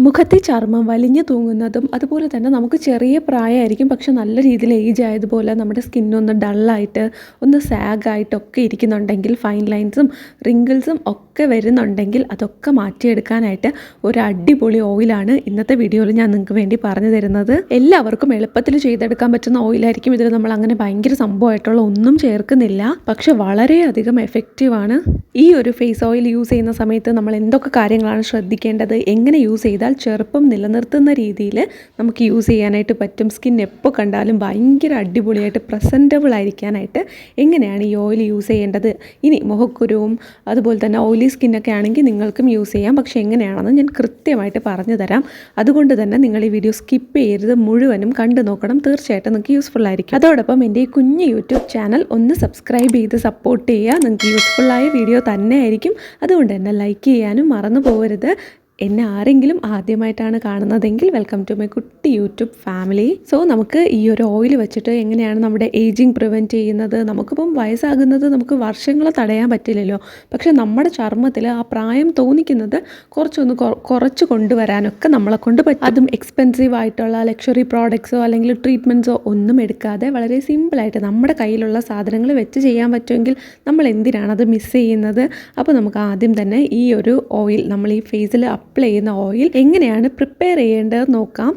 മുഖത്തെ ചർമ്മം വലിഞ്ഞു തൂങ്ങുന്നതും അതുപോലെ തന്നെ നമുക്ക് ചെറിയ പ്രായമായിരിക്കും, പക്ഷെ നല്ല രീതിയിൽ ഏജ് ആയതുപോലെ നമ്മുടെ സ്കിന്നൊന്ന് ഡള്ളായിട്ട് ഒന്ന് സാഗായിട്ടൊക്കെ ഇരിക്കുന്നുണ്ടെങ്കിൽ, ഫൈൻ ലൈൻസും റിങ്കിൾസും ഒക്കെ വരുന്നുണ്ടെങ്കിൽ അതൊക്കെ മാറ്റിയെടുക്കാനായിട്ട് ഒരു അടിപൊളി ഓയിലാണ് ഇന്നത്തെ വീഡിയോയിൽ ഞാൻ നിങ്ങൾക്ക് വേണ്ടി പറഞ്ഞു തരുന്നത്. എല്ലാവർക്കും എളുപ്പത്തിൽ ചെയ്തെടുക്കാൻ പറ്റുന്ന ഓയിലായിരിക്കും. ഇതിൽ നമ്മൾ അങ്ങനെ ഭയങ്കര സംഭവമായിട്ടുള്ള ഒന്നും ചേർക്കുന്നില്ല, പക്ഷെ വളരെയധികം എഫക്റ്റീവാണ്. ഈ ഒരു ഫേസ് ഓയിൽ യൂസ് ചെയ്യുന്ന സമയത്ത് നമ്മൾ എന്തൊക്കെ കാര്യങ്ങളാണ് ശ്രദ്ധിക്കേണ്ടത്, എങ്ങനെ യൂസ് ചെയ്താൽ ചെറുപ്പം നിലനിർത്തുന്ന രീതിയിൽ നമുക്ക് യൂസ് ചെയ്യാനായിട്ട് പറ്റും, സ്കിൻ എപ്പോൾ കണ്ടാലും ഭയങ്കര അടിപൊളിയായിട്ട് പ്രസൻറ്റബിൾ ആയിരിക്കാനായിട്ട് എങ്ങനെയാണ് ഈ ഓയിൽ യൂസ് ചെയ്യേണ്ടത്. ഇനി മുഖക്കുരുവും അതുപോലെ തന്നെ ഓയിലി സ്കിന്നൊക്കെ ആണെങ്കിൽ നിങ്ങൾക്കും യൂസ് ചെയ്യാം, പക്ഷെ എങ്ങനെയാണെന്ന് ഞാൻ കൃത്യമായിട്ട് പറഞ്ഞു തരാം. അതുകൊണ്ട് തന്നെ നിങ്ങൾ ഈ വീഡിയോ സ്കിപ്പ് ചെയ്യരുത്, മുഴുവനും കണ്ടു നോക്കണം. തീർച്ചയായിട്ടും നിങ്ങൾക്ക് യൂസ്ഫുൾ ആയിരിക്കും. അതോടൊപ്പം എൻ്റെ ഈ കുഞ്ഞ് യൂട്യൂബ് ചാനൽ ഒന്ന് സബ്സ്ക്രൈബ് ചെയ്ത് സപ്പോർട്ട് ചെയ്യുക. നിങ്ങൾക്ക് യൂസ്ഫുള്ളായ വീഡിയോ തന്നെ ആയിരിക്കും. അതുകൊണ്ട് തന്നെ ലൈക്ക് ചെയ്യാനും മറന്നു പോകരുത്. എന്നെ ആരെങ്കിലും ആദ്യമായിട്ടാണ് കാണുന്നതെങ്കിൽ വെൽക്കം ടു മൈ കുട്ടി യൂട്യൂബ് ഫാമിലി. സോ നമുക്ക് ഈ ഒരു ഓയിൽ വെച്ചിട്ട് എങ്ങനെയാണ് നമ്മുടെ ഏജിങ് പ്രിവെൻറ്റ് ചെയ്യുന്നത്. നമുക്കിപ്പം വയസ്സാകുന്നത് നമുക്ക് വർഷങ്ങൾ തടയാൻ പറ്റില്ലല്ലോ, പക്ഷെ നമ്മുടെ ചർമ്മത്തിൽ ആ പ്രായം തോന്നിക്കുന്നത് കുറച്ച് കൊണ്ടുവരാനൊക്കെ നമ്മളെ കൊണ്ട് പറ്റും. അതും എക്സ്പെൻസീവ് ആയിട്ടുള്ള ലക്ഷറി പ്രോഡക്ട്സോ അല്ലെങ്കിൽ ട്രീറ്റ്മെൻറ്റ്സോ ഒന്നും എടുക്കാതെ വളരെ സിമ്പിളായിട്ട് നമ്മുടെ കയ്യിലുള്ള സാധനങ്ങൾ വെച്ച് ചെയ്യാൻ പറ്റുമെങ്കിൽ നമ്മൾ എന്തിനാണ് അത് മിസ് ചെയ്യുന്നത്. അപ്പോൾ നമുക്ക് ആദ്യം തന്നെ ഈ ഒരു ഓയിൽ, നമ്മൾ ഈ ഫേസിൽ അപ്ലൈ ചെയ്യുന്ന ഓയിൽ എങ്ങനെയാണ് പ്രിപ്പയർ ചെയ്യേണ്ടത് നോക്കാം.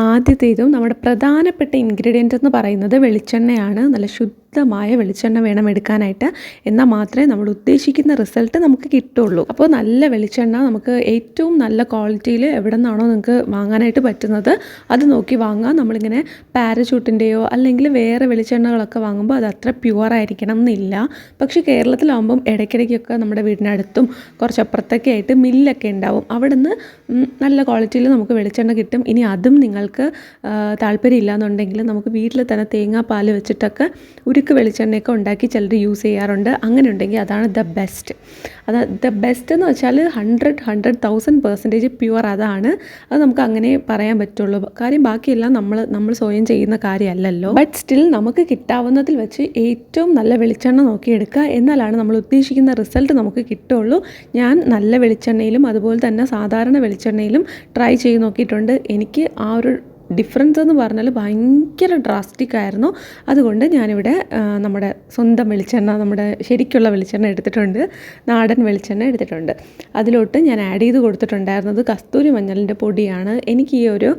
ആദ്യത്തേതും നമ്മുടെ പ്രധാനപ്പെട്ട ഇൻഗ്രീഡിയൻ്റ് എന്ന് പറയുന്നത് വെളിച്ചെണ്ണയാണ്. നല്ല ശുദ്ധമായ വെളിച്ചെണ്ണ വേണം എടുക്കാനായിട്ട്, എന്നാൽ മാത്രമേ നമ്മൾ ഉദ്ദേശിക്കുന്ന റിസൾട്ട് നമുക്ക് കിട്ടുള്ളൂ. അപ്പോൾ നല്ല വെളിച്ചെണ്ണ നമുക്ക് ഏറ്റവും നല്ല ക്വാളിറ്റിയിൽ എവിടെ നിന്നാണോ നിങ്ങൾക്ക് വാങ്ങാനായിട്ട് പറ്റുന്നത് അത് നോക്കി വാങ്ങാം. നമ്മളിങ്ങനെ പാരച്യൂട്ടിൻ്റെയോ അല്ലെങ്കിൽ വേറെ വെളിച്ചെണ്ണകളൊക്കെ വാങ്ങുമ്പോൾ അത് അത്ര പ്യുവർ ആയിരിക്കണം എന്നില്ല. പക്ഷേ കേരളത്തിലാകുമ്പം ഇടയ്ക്കിടയ്ക്കൊക്കെ നമ്മുടെ വീടിനടുത്തും കുറച്ചപ്പുറത്തൊക്കെ ആയിട്ട് മില്ലൊക്കെ ഉണ്ടാവും. അവിടെ നിന്ന് നല്ല ക്വാളിറ്റിയിൽ നമുക്ക് വെളിച്ചെണ്ണ കിട്ടും. ഇനി അതും നിങ്ങൾക്ക് താല്പര്യമില്ല എന്നുണ്ടെങ്കിൽ നമുക്ക് വീട്ടിൽ തന്നെ തേങ്ങാപ്പാൽ വെച്ചിട്ടൊക്കെ ഉരുക്ക് വെളിച്ചെണ്ണയൊക്കെ ഉണ്ടാക്കി ചിലർ യൂസ് ചെയ്യാറുണ്ട്. അങ്ങനെ ഉണ്ടെങ്കിൽ അതാണ് ദ ബെസ്റ്റ്. ദ ബെസ്റ്റ് എന്ന് വെച്ചാൽ 100,000% പ്യുവർ അതാണ്. അത് നമുക്ക് അങ്ങനെ പറയാൻ പറ്റുള്ളൂ. കാര്യം ബാക്കിയെല്ലാം നമ്മൾ സ്വയം ചെയ്യുന്ന കാര്യമല്ലല്ലോ. ബട്ട് സ്റ്റിൽ നമുക്ക് കിട്ടാവുന്നതിൽ വെച്ച് ഏറ്റവും നല്ല വെളിച്ചെണ്ണ നോക്കിയെടുക്കുക, എന്നാലാണ് നമ്മൾ ഉദ്ദേശിക്കുന്ന റിസൾട്ട് നമുക്ക് കിട്ടുള്ളൂ. ഞാൻ നല്ല വെളിച്ചെണ്ണയിലും അതുപോലെ തന്നെ സാധാരണ വെളിച്ചെണ്ണയിലും ട്രൈ ചെയ്ത് നോക്കിയിട്ടുണ്ട്. എനിക്ക് ആ ഒരു ഡിഫറൻസ് എന്ന് പറഞ്ഞാൽ ഭയങ്കര ഡ്രാസ്റ്റിക് ആയിരുന്നു. അതുകൊണ്ട് ഞാനിവിടെ നമ്മുടെ സ്വന്തം വെളിച്ചെണ്ണ, നമ്മുടെ ശരിക്കുള്ള വെളിച്ചെണ്ണ എടുത്തിട്ടുണ്ട്, നാടൻ വെളിച്ചെണ്ണ എടുത്തിട്ടുണ്ട്. അതിലോട്ട് ഞാൻ ആഡ് ചെയ്ത് കൊടുത്തിട്ടുണ്ടായിരുന്നത് കസ്തൂരി മഞ്ഞളിൻ്റെ പൊടിയാണ്. എനിക്ക് ഈ ഒരു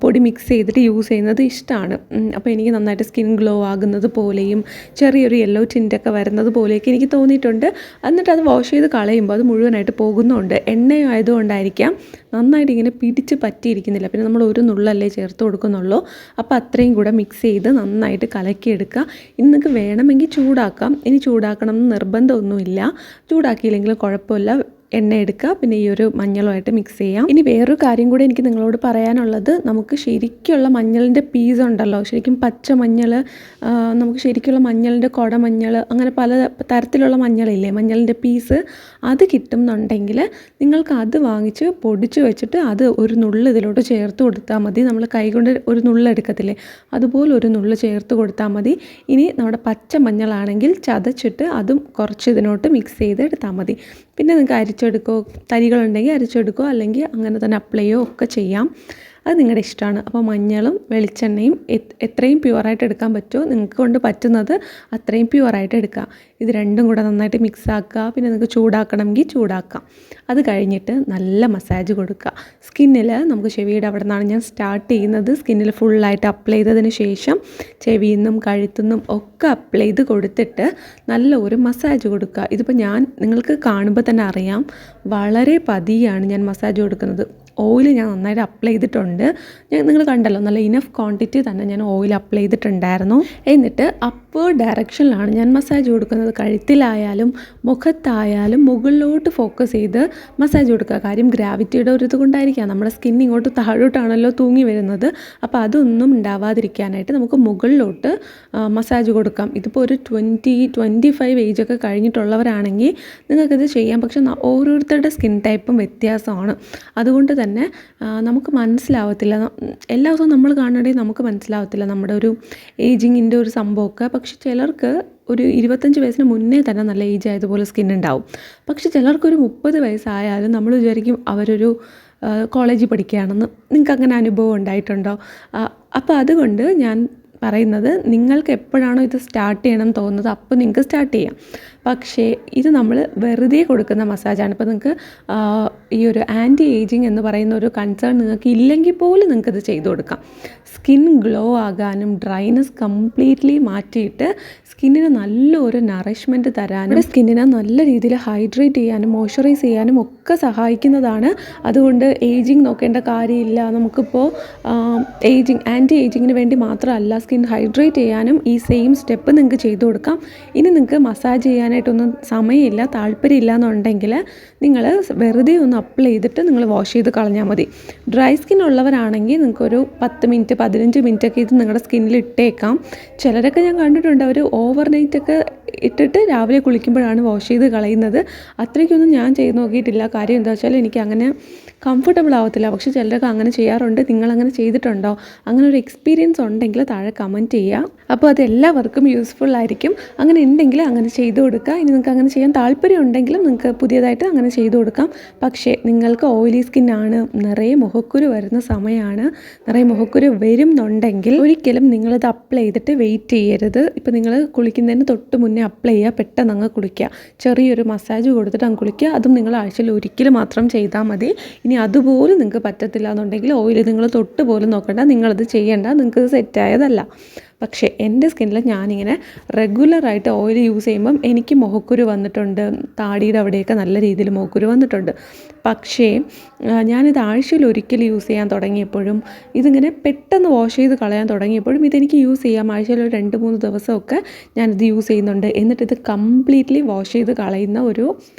പൊടി മിക്സ് ചെയ്തിട്ട് യൂസ് ചെയ്യുന്നത് ഇഷ്ടമാണ്. അപ്പോൾ എനിക്ക് നന്നായിട്ട് സ്കിൻ ഗ്ലോ ആകുന്നത് പോലെയും ചെറിയൊരു യെല്ലോ ടിൻ്റൊക്കെ വരുന്നത് പോലെയൊക്കെ എനിക്ക് തോന്നിയിട്ടുണ്ട്. എന്നിട്ട് അത് വാഷ് ചെയ്ത് കളയുമ്പോൾ അത് മുഴുവനായിട്ട് പോകുന്നുണ്ട്. എണ്ണയായതുകൊണ്ടായിരിക്കാം നന്നായിട്ട് ഇങ്ങനെ പിടിച്ച് പറ്റിയിരിക്കുന്നില്ല. പിന്നെ നമ്മൾ ഒരു നുള്ളല്ലേ ചേർത്ത് കൊടുക്കുന്നുള്ളൂ. അപ്പോൾ അത്രയും കൂടെ മിക്സ് ചെയ്ത് നന്നായിട്ട് കലക്കിയെടുക്കുക. ഇനി നിങ്ങൾക്ക് വേണമെങ്കിൽ ചൂടാക്കാം. ഇനി ചൂടാക്കണം എന്ന് നിർബന്ധമൊന്നുമില്ല. ചൂടാക്കിയില്ലെങ്കിലും കുഴപ്പമില്ല. എണ്ണ എടുക്കുക, പിന്നെ ഈ ഒരു മഞ്ഞളുമായിട്ട് മിക്സ് ചെയ്യാം. ഇനി വേറൊരു കാര്യം കൂടി എനിക്ക് നിങ്ങളോട് പറയാനുള്ളത്, നമുക്ക് ശരിക്കുള്ള മഞ്ഞളിൻ്റെ പീസ് ഉണ്ടല്ലോ, ശരിക്കും പച്ച മഞ്ഞൾ, നമുക്ക് ശരിക്കുള്ള മഞ്ഞളിൻ്റെ കുടമഞ്ഞൾ, അങ്ങനെ പല തരത്തിലുള്ള മഞ്ഞളില്ലേ, മഞ്ഞളിൻ്റെ പീസ്, അത് കിട്ടുന്നുണ്ടെങ്കിൽ നിങ്ങൾക്ക് അത് വാങ്ങിച്ച് പൊടിച്ച് വെച്ചിട്ട് അത് ഒരു നുള്ള് ഇതിലോട്ട് ചേർത്ത് കൊടുത്താൽ മതി. നമ്മൾ കൈകൊണ്ട് ഒരു നുള്ളെടുക്കത്തില്ലേ, അതുപോലെ ഒരു നുള്ള് ചേർത്ത് കൊടുത്താൽ മതി. ഇനി നമ്മുടെ പച്ച മഞ്ഞളാണെങ്കിൽ ചതച്ചിട്ട് അതും കുറച്ച് ഇതിനോട്ട് മിക്സ് ചെയ്ത് എടുത്താൽ മതി. പിന്നെ നിങ്ങൾക്ക് അരിച്ചെടുക്കോ, തരികളുണ്ടെങ്കിൽ അരിച്ചെടുക്കോ, അല്ലെങ്കിൽ അങ്ങനെ തന്നെ അപ്ലൈ ചെയ്യോ ഒക്കെ ചെയ്യാം. അത് നിങ്ങളുടെ ഇഷ്ടമാണ്. അപ്പോൾ മഞ്ഞളും വെളിച്ചെണ്ണയും എത്രയും പ്യുവറായിട്ട് എടുക്കാൻ പറ്റുമോ, നിങ്ങൾക്ക് കൊണ്ട് പറ്റുന്നത് അത്രയും പ്യുവറായിട്ട് എടുക്കുക. ഇത് രണ്ടും കൂടെ നന്നായിട്ട് മിക്സ് ആക്കുക. പിന്നെ നിങ്ങൾക്ക് ചൂടാക്കണമെങ്കിൽ ചൂടാക്കാം. അത് കഴിഞ്ഞിട്ട് നല്ല മസാജ് കൊടുക്കുക സ്കിന്നിൽ. നമുക്ക് ചെവിയുടെ അവിടെ നിന്നാണ് ഞാൻ സ്റ്റാർട്ട് ചെയ്യുന്നത്. സ്കിന്നിൽ ഫുള്ളായിട്ട് അപ്ലൈ ചെയ്തതിന് ശേഷം ചെവിയിൽ നിന്നും കഴുത്തു നിന്നും ഒക്കെ അപ്ലൈ ചെയ്ത് കൊടുത്തിട്ട് നല്ല ഒരു മസാജ് കൊടുക്കുക. ഇതിപ്പോൾ നിങ്ങൾക്ക് കാണുമ്പോൾ തന്നെ അറിയാം, വളരെ പതിയാണ് ഞാൻ മസാജ് കൊടുക്കുന്നത്. ഓയിൽ ഞാൻ നന്നായിട്ട് അപ്ലൈ ചെയ്തിട്ടുണ്ട്. നിങ്ങൾ കണ്ടല്ലോ, നല്ല ഇനഫ് ക്വാണ്ടിറ്റി തന്നെ ഞാൻ ഓയിൽ അപ്ലൈ ചെയ്തിട്ടുണ്ടായിരുന്നു. എന്നിട്ട് അപ്വേർഡ് ഡയറക്ഷനിലാണ് ഞാൻ മസാജ് കൊടുക്കുന്നത്. കഴുത്തിലായാലും മുഖത്തായാലും മുകളിലോട്ട് ഫോക്കസ് ചെയ്ത് മസാജ് കൊടുക്കുക. കാര്യം ഗ്രാവിറ്റിയുടെ ഒരു ഇത് കൊണ്ടായിരിക്കാം നമ്മുടെ സ്കിൻ ഇങ്ങോട്ട് താഴോട്ടാണല്ലോ തൂങ്ങി വരുന്നത്. അപ്പോൾ അതൊന്നും ഉണ്ടാവാതിരിക്കാനായിട്ട് നമുക്ക് മുകളിലോട്ട് മസാജ് കൊടുക്കാം. ഇതിപ്പോൾ ഒരു 20-25 ഏജൊക്കെ കഴിഞ്ഞിട്ടുള്ളവരാണെങ്കിൽ നിങ്ങൾക്കിത് ചെയ്യാം. പക്ഷെ ഓരോരുത്തരുടെ സ്കിൻ ടൈപ്പും വ്യത്യാസമാണ്. അതുകൊണ്ട് തന്നെ നമുക്ക് മനസ്സിലാവത്തില്ല. എല്ലാ ദിവസവും നമ്മൾ കാണണമെങ്കിൽ നമുക്ക് മനസ്സിലാവത്തില്ല നമ്മുടെ ഒരു ഏജിങ്ങിൻ്റെ ഒരു സംഭവമൊക്കെ. പക്ഷെ ചിലർക്ക് ഒരു 25 വയസ്സിന് മുന്നേ തന്നെ നല്ല ഏജ് ആയതുപോലെ സ്കിൻ ഉണ്ടാവും. പക്ഷെ ചിലർക്കൊരു 30 വയസ്സായാലും നമ്മൾ വിചാരിക്കും അവരൊരു കോളേജിൽ പഠിക്കുകയാണെന്ന്. നിങ്ങൾക്ക് അങ്ങനെ അനുഭവം ഉണ്ടായിട്ടുണ്ടോ? അപ്പോൾ അതുകൊണ്ട് ഞാൻ പറയുന്നത്, നിങ്ങൾക്ക് എപ്പോഴാണോ ഇത് സ്റ്റാർട്ട് ചെയ്യണം തോന്നുന്നത് അപ്പോൾ നിങ്ങൾക്ക് സ്റ്റാർട്ട് ചെയ്യാം. പക്ഷേ ഇത് നമ്മൾ വെറുതെ കൊടുക്കുന്ന മസാജാണ്. ഇപ്പോൾ നിങ്ങൾക്ക് ഈ ഒരു ആൻറ്റി ഏജിങ് എന്ന് പറയുന്ന ഒരു കൺസേൺ നിങ്ങൾക്ക് ഇല്ലെങ്കിൽ പോലും നിങ്ങൾക്കിത് ചെയ്തു കൊടുക്കാം. സ്കിൻ ഗ്ലോ ആകാനും ഡ്രൈനെസ് കംപ്ലീറ്റ്ലി മാറ്റിയിട്ട് സ്കിന്നിന് നല്ലൊരു നറിഷ്മെൻറ്റ് തരാനും സ്കിന്നിനെ നല്ല രീതിയിൽ ഹൈഡ്രേറ്റ് ചെയ്യാനും മോയ്സ്ചറൈസ് ചെയ്യാനും ഒക്കെ സഹായിക്കുന്നതാണ്. അതുകൊണ്ട് ഏജിങ് നോക്കേണ്ട കാര്യമില്ല. നമുക്കിപ്പോൾ ആൻറ്റി ഏജിങ്ങിന് വേണ്ടി മാത്രമല്ല, സ്കിൻ ഹൈഡ്രേറ്റ് ചെയ്യാനും ഈ സെയിം സ്റ്റെപ്പ് നിങ്ങൾക്ക് ചെയ്തു കൊടുക്കാം. ഇനി നിങ്ങൾക്ക് മസാജ് ചെയ്യാനായിട്ടൊന്നും സമയമില്ല, താല്പര്യമില്ല എന്നുണ്ടെങ്കിൽ നിങ്ങൾ വെറുതെ ഒന്ന് അപ്ലൈ ചെയ്തിട്ട് നിങ്ങൾ വാഷ് ചെയ്ത് കളഞ്ഞാൽ മതി. ഡ്രൈ സ്കിൻ ഉള്ളവരാണെങ്കിൽ നിങ്ങൾക്കൊരു 10 മിനിറ്റ് 15 മിനിറ്റൊക്കെ ഇത് നിങ്ങളുടെ സ്കിന്നിൽ ഇട്ടേക്കാം. ചിലരൊക്കെ ഞാൻ കണ്ടിട്ടുണ്ട്, അവർ ഓവർനൈറ്റൊക്കെ ഇട്ടിട്ട് രാവിലെ കുളിക്കുമ്പോഴാണ് വാഷ് ചെയ്ത് കളയുന്നത്. അത്രയ്ക്കൊന്നും ഞാൻ ചെയ്ത് നോക്കിയിട്ടില്ല. കാര്യം എന്താ വെച്ചാൽ എനിക്ക് അങ്ങനെ കംഫർട്ടബിൾ ആവത്തില്ല. പക്ഷേ ചിലരൊക്കെ അങ്ങനെ ചെയ്യാറുണ്ട്. നിങ്ങളങ്ങനെ ചെയ്തിട്ടുണ്ടോ? അങ്ങനെ ഒരു എക്സ്പീരിയൻസ് ഉണ്ടെങ്കിൽ താഴെ കമൻറ്റ് ചെയ്യുക. അപ്പോൾ അത് എല്ലാവർക്കും യൂസ്ഫുൾ ആയിരിക്കും. അങ്ങനെ ഉണ്ടെങ്കിൽ അങ്ങനെ ചെയ്തു കൊടുക്കുക. ഇനി നിങ്ങൾക്ക് അങ്ങനെ ചെയ്യാൻ താല്പര്യം ഉണ്ടെങ്കിലും നിങ്ങൾക്ക് പുതിയതായിട്ട് അങ്ങനെ ചെയ്തു കൊടുക്കാം. പക്ഷേ നിങ്ങൾക്ക് ഓയിലി സ്കിന്നാണ്, നിറയെ മുഖക്കുരു വരുന്ന സമയമാണ്, നിറയെ മുഖക്കുരു വരുന്നുണ്ടെങ്കിൽ ഒരിക്കലും നിങ്ങളിത് അപ്ലൈ ചെയ്തിട്ട് വെയിറ്റ് ചെയ്യരുത്. ഇപ്പോൾ നിങ്ങൾ കുളിക്കുന്നതിന് തൊട്ട് മുന്നേ അപ്ലൈ ചെയ്യുക, പെട്ടെന്ന് അങ്ങ് കുളിക്കുക. ചെറിയൊരു മസാജ് കൊടുത്തിട്ട് അങ്ങ് കുളിക്കുക. അതും നിങ്ങൾ ആഴ്ചയിൽ ഒരിക്കൽ മാത്രം ചെയ്താൽ മതി. ഇനി അതുപോലും നിങ്ങൾക്ക് പറ്റത്തില്ല എന്നുണ്ടെങ്കിൽ ഓയിൽ നിങ്ങൾ തൊട്ട് പോലും നോക്കണ്ട, നിങ്ങളത് ചെയ്യേണ്ട, നിങ്ങൾക്കത് സെറ്റായതല്ല. പക്ഷേ എൻ്റെ സ്കിന്നിൽ ഞാനിങ്ങനെ റെഗുലറായിട്ട് ഓയിൽ യൂസ് ചെയ്യുമ്പം എനിക്ക് മുഖക്കുരു വന്നിട്ടുണ്ട്, താടിയുടെ അവിടെയൊക്കെ നല്ല രീതിയിൽ മുഖക്കുരു വന്നിട്ടുണ്ട്. പക്ഷേ ഞാനിത് ആഴ്ചയിൽ ഒരിക്കൽ യൂസ് ചെയ്യാൻ തുടങ്ങിയപ്പോഴും ഇതിങ്ങനെ പെട്ടെന്ന് വാഷ് ചെയ്ത് കളയാൻ തുടങ്ങിയപ്പോഴും ഇതെനിക്ക് യൂസ് ചെയ്യാം. ആഴ്ചയിൽ ഒരു 2-3 ദിവസമൊക്കെ ഞാനിത് യൂസ് ചെയ്യുന്നുണ്ട്. എന്നിട്ടിത് കംപ്ലീറ്റ്ലി വാഷ് ചെയ്ത് കളയുന്ന ഒരു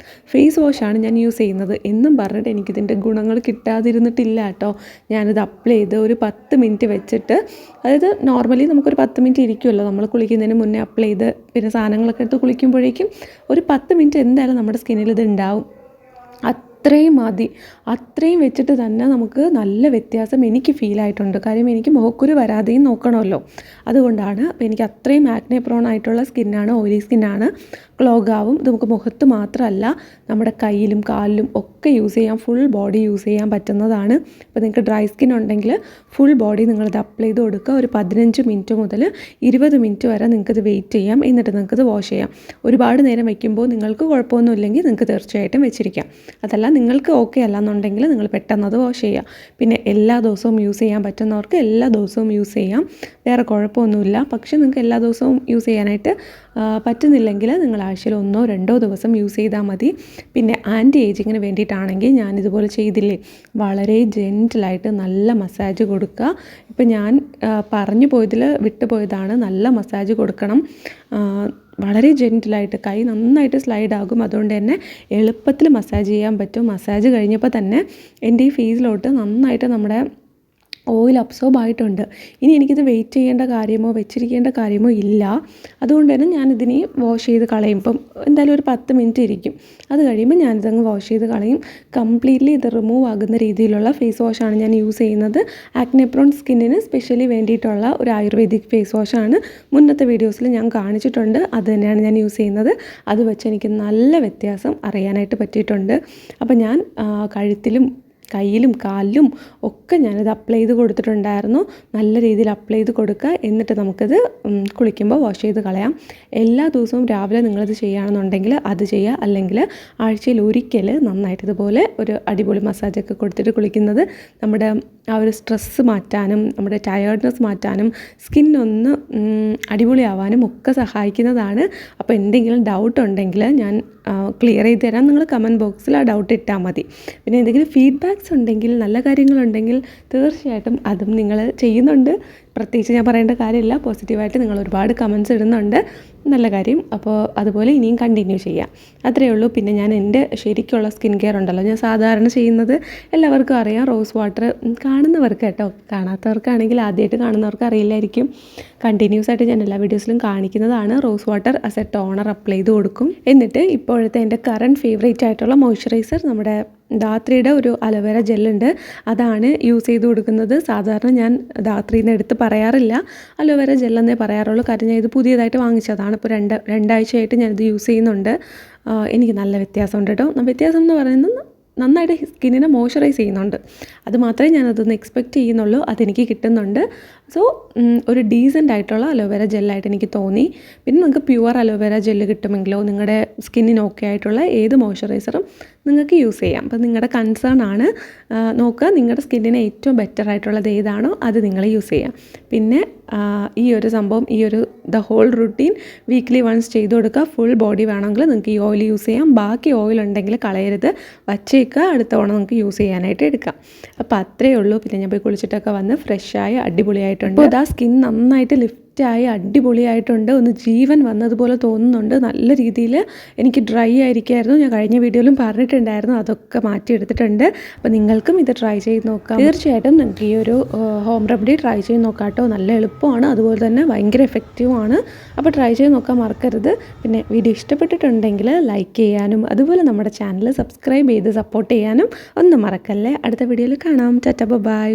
ഫേസ് വാഷാണ് ഞാൻ യൂസ് ചെയ്യുന്നത് എന്നും പറഞ്ഞിട്ട് എനിക്കിതിൻ്റെ ഗുണങ്ങൾ കിട്ടാതിരുന്നിട്ടില്ല കേട്ടോ. ഞാനിത് അപ്ലൈ ചെയ്ത് ഒരു 10 മിനിറ്റ് വെച്ചിട്ട്, അതായത് നോർമലി നമുക്കൊരു 10 മിനിറ്റ് ഇരിക്കുമല്ലോ നമ്മൾ കുളിക്കുന്നതിന് മുന്നേ അപ്ലൈ ചെയ്ത് പിന്നെ സാധനങ്ങളൊക്കെ എടുത്ത് കുളിക്കുമ്പോഴേക്കും ഒരു 10 മിനിറ്റ് എന്തായാലും നമ്മുടെ സ്കിന്നിൽ ഇത് ഉണ്ടാവും. അത്രയും മതി. അത്രയും വെച്ചിട്ട് തന്നെ നമുക്ക് നല്ല വ്യത്യാസം എനിക്ക് ഫീലായിട്ടുണ്ട്. കാര്യം എനിക്ക് മുഖക്കുരു വരാതെയും നോക്കണമല്ലോ, അതുകൊണ്ടാണ്. അപ്പോൾ എനിക്ക് അത്രയും ആക്നെ പ്രോൺ ആയിട്ടുള്ള സ്കിന്നാണ്, ഓയിലി സ്കിന്നാണ്. ക്ലോഗാവും. ഇത് നമുക്ക് മുഖത്ത് മാത്രമല്ല നമ്മുടെ കയ്യിലും കാലിലും ഒക്കെ യൂസ് ചെയ്യാം, ഫുൾ ബോഡി യൂസ് ചെയ്യാൻ പറ്റുന്നതാണ്. ഇപ്പോൾ നിങ്ങൾക്ക് ഡ്രൈ സ്കിൻ ഉണ്ടെങ്കിൽ ഫുൾ ബോഡി നിങ്ങളിത് അപ്ലൈ ചെയ്ത് കൊടുക്കുക. ഒരു 15 മിനിറ്റ് മുതൽ 20 മിനിറ്റ് വരെ നിങ്ങൾക്കിത് വെയിറ്റ് ചെയ്യാം. എന്നിട്ട് നിങ്ങൾക്കിത് വാഷ് ചെയ്യാം. ഒരുപാട് നേരം വയ്ക്കുമ്പോൾ നിങ്ങൾക്ക് കുഴപ്പമൊന്നും ഇല്ലെങ്കിൽ നിങ്ങൾക്ക് തീർച്ചയായിട്ടും വെച്ചിരിക്കാം. അതല്ല നിങ്ങൾക്ക് ഓക്കെ അല്ല എന്നുണ്ടെങ്കിൽ നിങ്ങൾ പെട്ടെന്ന് അത് വാഷ് ചെയ്യുക. പിന്നെ എല്ലാ ദിവസവും യൂസ് ചെയ്യാൻ പറ്റുന്നവർക്ക് എല്ലാ ദിവസവും യൂസ് ചെയ്യാം, വേറെ കുഴപ്പമൊന്നുമില്ല. പക്ഷേ നിങ്ങൾക്ക് എല്ലാ ദിവസവും യൂസ് ചെയ്യാനായിട്ട് പറ്റുന്നില്ലെങ്കിൽ നിങ്ങൾ ആഴ്ചയിൽ 1-2 ദിവസം യൂസ് ചെയ്താൽ മതി. പിന്നെ ആൻറ്റി ഏജിങ്ങിന് വേണ്ടിയിട്ടാണെങ്കിൽ ഞാനിതുപോലെ ചെയ്തില്ലേ, വളരെ ജെൻറ്റിലായിട്ട് നല്ല മസാജ് കൊടുക്കുക. ഇപ്പം ഞാൻ പറഞ്ഞു പോയതിൽ വിട്ടുപോയതാണ്, നല്ല മസാജ് കൊടുക്കണം. വളരെ ജെൻറ്റിലായിട്ട്, കൈ നന്നായിട്ട് സ്ലൈഡ് ആകും. അതുകൊണ്ട് തന്നെ എളുപ്പത്തിൽ മസാജ് ചെയ്യാൻ പറ്റും. മസാജ് കഴിഞ്ഞപ്പോൾ തന്നെ എൻ്റെ ഈ ഫേസിലോട്ട് നന്നായിട്ട് നമ്മുടെ ഓയിൽ അബ്സോർബ് ആയിട്ടുണ്ട്. ഇനി എനിക്കിത് വെയിറ്റ് ചെയ്യേണ്ട കാര്യമോ വെച്ചിരിക്കേണ്ട കാര്യമോ ഇല്ല. അതുകൊണ്ട് തന്നെ ഞാനിതിനെ വാഷ് ചെയ്ത് കളയും. ഇപ്പം എന്തായാലും ഒരു 10 മിനിറ്റ് ഇരിക്കും. അത് കഴിയുമ്പോൾ ഞാനിതങ്ങ് വാഷ് ചെയ്ത് കളയും. കംപ്ലീറ്റ്ലി ഇത് റിമൂവ് ആകുന്ന രീതിയിലുള്ള ഫേസ് വാഷാണ് ഞാൻ യൂസ് ചെയ്യുന്നത്. ആക്നെ പ്രോൺ സ്കിന്നിന് സ്പെഷ്യലി വേണ്ടിയിട്ടുള്ള ഒരു ആയുർവേദിക് ഫേസ് വാഷാണ്. മുന്നത്തെ വീഡിയോസിൽ ഞാൻ കാണിച്ചിട്ടുണ്ട്. അത് തന്നെയാണ് ഞാൻ യൂസ് ചെയ്യുന്നത്. അത് വെച്ച് എനിക്ക് നല്ല വ്യത്യാസം അറിയാനായിട്ട് പറ്റിയിട്ടുണ്ട്. അപ്പോൾ ഞാൻ കഴുത്തിലും കയ്യിലും കാലിലും ഒക്കെ ഞാനിത് അപ്ലൈ ചെയ്ത് കൊടുത്തിട്ടുണ്ടായിരുന്നു. നല്ല രീതിയിൽ അപ്ലൈ ചെയ്ത് കൊടുക്കുക. എന്നിട്ട് നമുക്കിത് കുളിക്കുമ്പോൾ വാഷ് ചെയ്ത് കളയാം. എല്ലാ ദിവസവും രാവിലെ നിങ്ങളിത് ചെയ്യുകയാണെന്നുണ്ടെങ്കിൽ അത് ചെയ്യുക. അല്ലെങ്കിൽ ആഴ്ചയിൽ ഒരിക്കൽ നന്നായിട്ട് ഇതുപോലെ ഒരു അടിപൊളി മസാജൊക്കെ കൊടുത്തിട്ട് കുളിക്കുന്നത് നമ്മുടെ ആ ഒരു സ്ട്രെസ്സ് മാറ്റാനും നമ്മുടെ ടയേർഡ്നെസ് മാറ്റാനും സ്കിന്നൊന്ന് അടിപൊളിയാവാനും ഒക്കെ സഹായിക്കുന്നതാണ്. അപ്പോൾ എന്തെങ്കിലും ഡൗട്ട് ഉണ്ടെങ്കിൽ ഞാൻ ക്ലിയർ ചെയ്ത് തരാം. നിങ്ങൾ കമൻറ്റ് ബോക്സിൽ ആ ഡൗട്ട് ഇട്ടാൽ മതി. പിന്നെ എന്തെങ്കിലും ഫീഡ്ബാക്ക്സ് ഉണ്ടെങ്കിൽ, നല്ല കാര്യങ്ങളുണ്ടെങ്കിൽ തീർച്ചയായിട്ടും അതും നിങ്ങൾ ചെയ്യുന്നുണ്ട്. പ്രത്യേകിച്ച് ഞാൻ പറയേണ്ട കാര്യമില്ല. പോസിറ്റീവായിട്ട് നിങ്ങൾ ഒരുപാട് കമൻറ്റ്സ് ഇടുന്നുണ്ട്, നല്ല കാര്യം. അപ്പോൾ അതുപോലെ ഇനിയും കണ്ടിന്യൂ ചെയ്യാം, അത്രയേ ഉള്ളൂ. പിന്നെ ഞാൻ എൻ്റെ ശരിക്കുള്ള സ്കിൻ കെയർ ഉണ്ടല്ലോ, ഞാൻ സാധാരണ ചെയ്യുന്നത് എല്ലാവർക്കും അറിയാം. റോസ് വാട്ടർ കാണുന്നവർക്ക് കേട്ടോ, കാണാത്തവർക്കാണെങ്കിൽ ആദ്യമായിട്ട് കാണുന്നവർക്ക് അറിയില്ലായിരിക്കും. കണ്ടിന്യൂസ് ആയിട്ട് ഞാൻ എല്ലാ വീഡിയോസിലും കാണിക്കുന്നതാണ്. Rose water as A toner apply ചെയ്ത് കൊടുക്കും. എന്നിട്ട് ഇപ്പോഴത്തെ എൻ്റെ കറണ്ട് ഫേവറേറ്റ് ആയിട്ടുള്ള മോയ്സ്ചറൈസർ നമ്മുടെ ധാത്രിയുടെ ഒരു അലോവേര ജെല്ലുണ്ട്, അതാണ് യൂസ് ചെയ്ത് കൊടുക്കുന്നത്. സാധാരണ ഞാൻ ധാത്രിയിൽ നിന്ന് എടുത്ത് പറയാറില്ല, അലോവേര ജെല്ലെന്നേ പറയാറുള്ളൂ. കാര്യം ഞാൻ ഇത് പുതിയതായിട്ട് വാങ്ങിച്ചതാണ്. ഇപ്പോൾ രണ്ടാഴ്ചയായിട്ട് ഞാനിത് യൂസ് ചെയ്യുന്നുണ്ട്. എനിക്ക് നല്ല വ്യത്യാസമുണ്ട് കേട്ടോ. വ്യത്യാസം എന്ന് പറയുന്നത് നന്നായിട്ട് സ്കിന്നിനെ മോയ്സ്ചറൈസ് ചെയ്യുന്നുണ്ട്. അത് മാത്രമേ ഞാനതൊന്ന് എക്സ്പെക്റ്റ് ചെയ്യുന്നുള്ളൂ. അതെനിക്ക് കിട്ടുന്നുണ്ട്. സോ ഒരു ഡീസൻ്റ് ആയിട്ടുള്ള അലോവേര ജെല്ലായിട്ട് എനിക്ക് തോന്നി. പിന്നെ നിങ്ങൾക്ക് പ്യുവർ അലോവേര ജെല്ല് കിട്ടുമെങ്കിലോ നിങ്ങളുടെ സ്കിന്നിന് ഓക്കെ ആയിട്ടുള്ള ഏത് മോയ്സ്ചറൈസറും നിങ്ങൾക്ക് യൂസ് ചെയ്യാം. അപ്പോൾ നിങ്ങളുടെ കൺസേൺ ആണ്. നോക്കുക നിങ്ങളുടെ സ്കിന്നിന് ഏറ്റവും ബെറ്റർ ആയിട്ടുള്ളത് ഏതാണോ അത് നിങ്ങൾ യൂസ് ചെയ്യാം. പിന്നെ ഈ ഒരു സംഭവം ഈ ഒരു the whole routine weekly once ചെയ്ത് കൊടുക്കുക. ഫുൾ ബോഡി വേണമെങ്കിൽ നിങ്ങൾക്ക് ഈ ഓയിൽ യൂസ് ചെയ്യാം. ബാക്കി ഓയിൽ ഉണ്ടെങ്കിൽ കളയരുത്, വച്ചേക്കുക. അടുത്ത തവണ നിങ്ങൾക്ക് യൂസ് ചെയ്യാനായിട്ട് എടുക്കാം. അപ്പോൾ അത്രയേ ഉള്ളൂ. പിന്നെ ഞാൻ പോയി കുളിച്ചിട്ടൊക്കെ വന്ന് ഫ്രഷായി അടിപൊളിയായിട്ടുണ്ട്. അപ്പോൾ അതാ സ്കിൻ നന്നായിട്ട് ലിഫ്റ്റായി അടിപൊളിയായിട്ടുണ്ട്. ഒന്ന് ജീവൻ വന്നതുപോലെ തോന്നുന്നുണ്ട്. നല്ല രീതിയിൽ എനിക്ക് ഡ്രൈ ആയിരിക്കുമായിരുന്നു. ഞാൻ കഴിഞ്ഞ വീഡിയോയിലും പറഞ്ഞിട്ടുണ്ടായിരുന്നു, അതൊക്കെ മാറ്റിയെടുത്തിട്ടുണ്ട്. അപ്പോൾ നിങ്ങൾക്കും ഇത് ട്രൈ ചെയ്ത് നോക്കാം. തീർച്ചയായിട്ടും നിങ്ങൾക്ക് ഈ ഒരു ഹോം റെമഡി ട്രൈ ചെയ്ത് നോക്കാം കേട്ടോ. നല്ല എളുപ്പമാണ്, അതുപോലെ തന്നെ ഭയങ്കര എഫക്റ്റീവുമാണ്. അപ്പോൾ ട്രൈ ചെയ്ത് നോക്കാൻ മറക്കരുത്. പിന്നെ വീഡിയോ ഇഷ്ടപ്പെട്ടിട്ടുണ്ടെങ്കിൽ ലൈക്ക് ചെയ്യാനും അതുപോലെ നമ്മുടെ ചാനൽ സബ്സ്ക്രൈബ് ചെയ്ത് സപ്പോർട്ട് ചെയ്യാനും ഒന്നും മറക്കല്ലേ. അടുത്ത വീഡിയോയിൽ കാണാം. Tata bye.